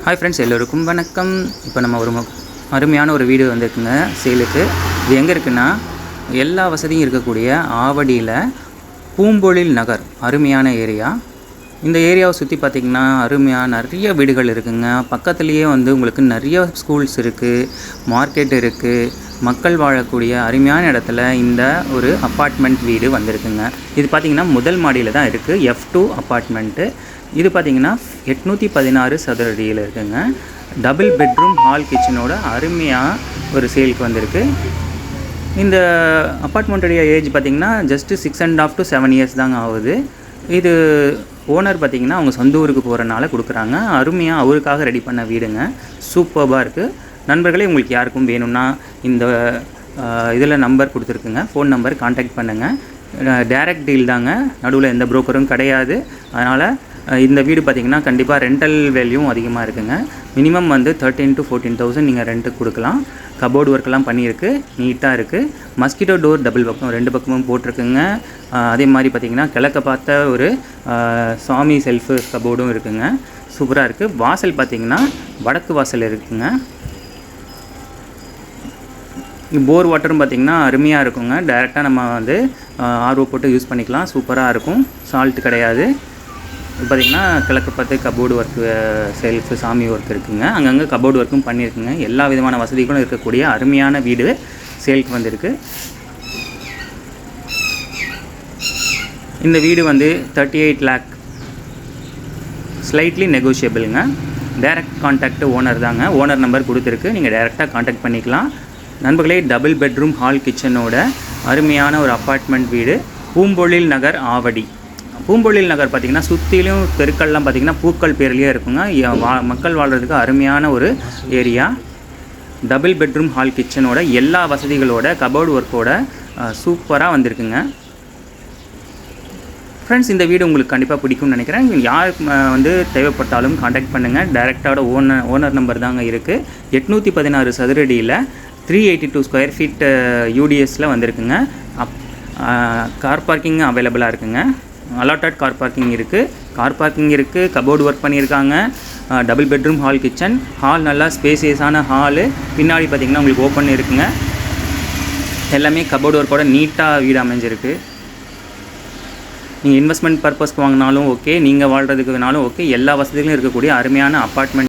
Hi friends, எல்லோருக்கும் வணக்கம். இப்போ நம்ம ஒரு அருமையான ஒரு வீடு வந்திருக்குங்க சேலுக்கு. இது எங்கே இருக்குன்னா, எல்லா வசதியும் இருக்கக்கூடிய ஆவடியில் பூம்பொழில் நகர். அருமையான ஏரியா. இந்த ஏரியாவை சுற்றி பார்த்திங்கன்னா அருமையாக நிறைய வீடுகள் இருக்குதுங்க. பக்கத்துலேயே உங்களுக்கு நிறைய ஸ்கூல்ஸ் இருக்குது, மார்க்கெட் இருக்குது. மக்கள் வாழக்கூடிய அருமையான இடத்துல இந்த ஒரு அப்பார்ட்மெண்ட் வீடு வந்திருக்குங்க. இது பார்த்திங்கன்னா முதல் மாடியில் தான் இருக்குது, F2 அப்பார்ட்மெண்ட்டு. இது பார்த்திங்கன்னா 816 சதுர அடியில் இருக்குங்க. டபுள் பெட்ரூம் ஹால் கிச்சனோட அருமையாக ஒரு சேலுக்கு வந்திருக்கு. இந்த அப்பார்ட்மெண்ட்டுடைய ஏஜ் பார்த்திங்கன்னா ஜஸ்ட்டு 6.5 to 7 இயர்ஸ் தாங்க ஆகுது. இது ஓனர் பார்த்திங்கன்னா அவங்க சொந்த ஊருக்கு போகிறனால கொடுக்குறாங்க. அருமையாக அவருக்காக ரெடி பண்ண வீடுங்க. சூப்பர்பாக இருக்குது. நண்பர்களே, உங்களுக்கு யாருக்கும் வேணும்னா இந்த இதில் நம்பர் கொடுத்துருக்குங்க, ஃபோன் நம்பர் கான்டாக்ட் பண்ணுங்கள். டைரக்ட் டீல் தாங்க, நடுவில் எந்த புரோக்கரும் கிடையாது. அதனால் இந்த வீடு பார்த்திங்கன்னா கண்டிப்பாக ரெண்டல் வேல்யூவும் அதிகமாக இருக்குங்க. மினிமம் 13,000 to 14,000 நீங்கள் ரெண்ட்டுக்கு கொடுக்கலாம். கபோர்டு ஒர்க்கெல்லாம் பண்ணியிருக்கு, நீட்டாக இருக்குது. மஸ்கிட்டோ டோர் டபுள் பக்கம் 2 பக்கமும் போட்டிருக்குங்க. அதே மாதிரி பார்த்திங்கன்னா கிழக்க பார்த்த ஒரு சாமி செல்ஃபு கபோர்டும் இருக்குங்க. சூப்பராக இருக்குது. வாசல் பார்த்திங்கன்னா வடக்கு வாசல் இருக்குங்க. போர் வாட்டரும் பார்த்திங்கன்னா அருமையாக இருக்குங்க. டைரெக்டாக நம்ம ஆர்ஓ போட்டு யூஸ் பண்ணிக்கலாம். சூப்பராக இருக்கும். சால்ட் கிடையாது. பார்த்திங்கன்னா கிழக்கு பார்த்து கபோர்டு ஒர்க்கு, செல்ஃபு, சாமி ஒர்க் இருக்குதுங்க. அங்கங்கே கபோர்டு ஒர்க்கும் பண்ணியிருக்குங்க. எல்லா விதமான வசதிகளும் இருக்கக்கூடிய அருமையான வீடு சேலுக்கு வந்திருக்கு. இந்த வீடு 38 lakh, ஸ்லைட்லி நெகோஷியபிளுங்க. டைரக்ட் கான்டாக்ட் ஓனர் தாங்க. ஓனர் நம்பர் கொடுத்துருக்கு, நீங்கள் டைரெக்டாக கான்டாக்ட் பண்ணிக்கலாம். நண்பர்களே, டபுள் பெட்ரூம் ஹால் கிச்சனோட அருமையான ஒரு அப்பார்ட்மெண்ட் வீடு பூம்பொழில் நகர், ஆவடி. பூம்பொழில் நகர் பார்த்திங்கன்னா சுற்றிலும் தெருக்கள்லாம் பார்த்திங்கன்னா பூக்கள் பேர்லேயே இருக்குங்க. மக்கள் வாழ்கிறதுக்கு அருமையான ஒரு ஏரியா. டபுள் பெட்ரூம் ஹால் கிச்சனோட எல்லா வசதிகளோட கபோர்டு ஒர்க்கோட சூப்பராக வந்திருக்குங்க. ஃப்ரெண்ட்ஸ், இந்த வீடு உங்களுக்கு கண்டிப்பாக பிடிக்கும்னு நினைக்கிறேன். யாருக்கு தேவைப்பட்டாலும் கான்டாக்ட் பண்ணுங்கள். டைரெக்டாக ஓனர் நம்பர் தாங்க இருக்குது. 816 சதுரடியில் 382 ஸ்கொயர் ஃபீட் யூடிஎஸில் வந்திருக்குங்க. கார் பார்க்கிங் அவைலபிளாக இருக்குங்க. அலாட்டட் கார் பார்க்கிங் இருக்குது. கபோர்டு ஒர்க் பண்ணியிருக்காங்க. Double bedroom hall kitchen. Hall நல்லா ஸ்பேசியஸான ஹாலு. பின்னாடி பார்த்திங்கன்னா உங்களுக்கு ஓப்பன் இருக்குங்க. எல்லாமே கபோர்டு ஒர்க்கோட நீட்டாக வீடு அமைஞ்சிருக்கு. நீங்கள் இன்வெஸ்ட்மெண்ட் பர்பஸ்க்கு வாங்கினாலும் ஓகே, நீங்கள் வாழ்கிறதுக்கு வேணாலும் ஓகே, எல்லா வசதிகளும் இருக்கக்கூடிய அருமையான அப்பார்ட்மெண்ட்.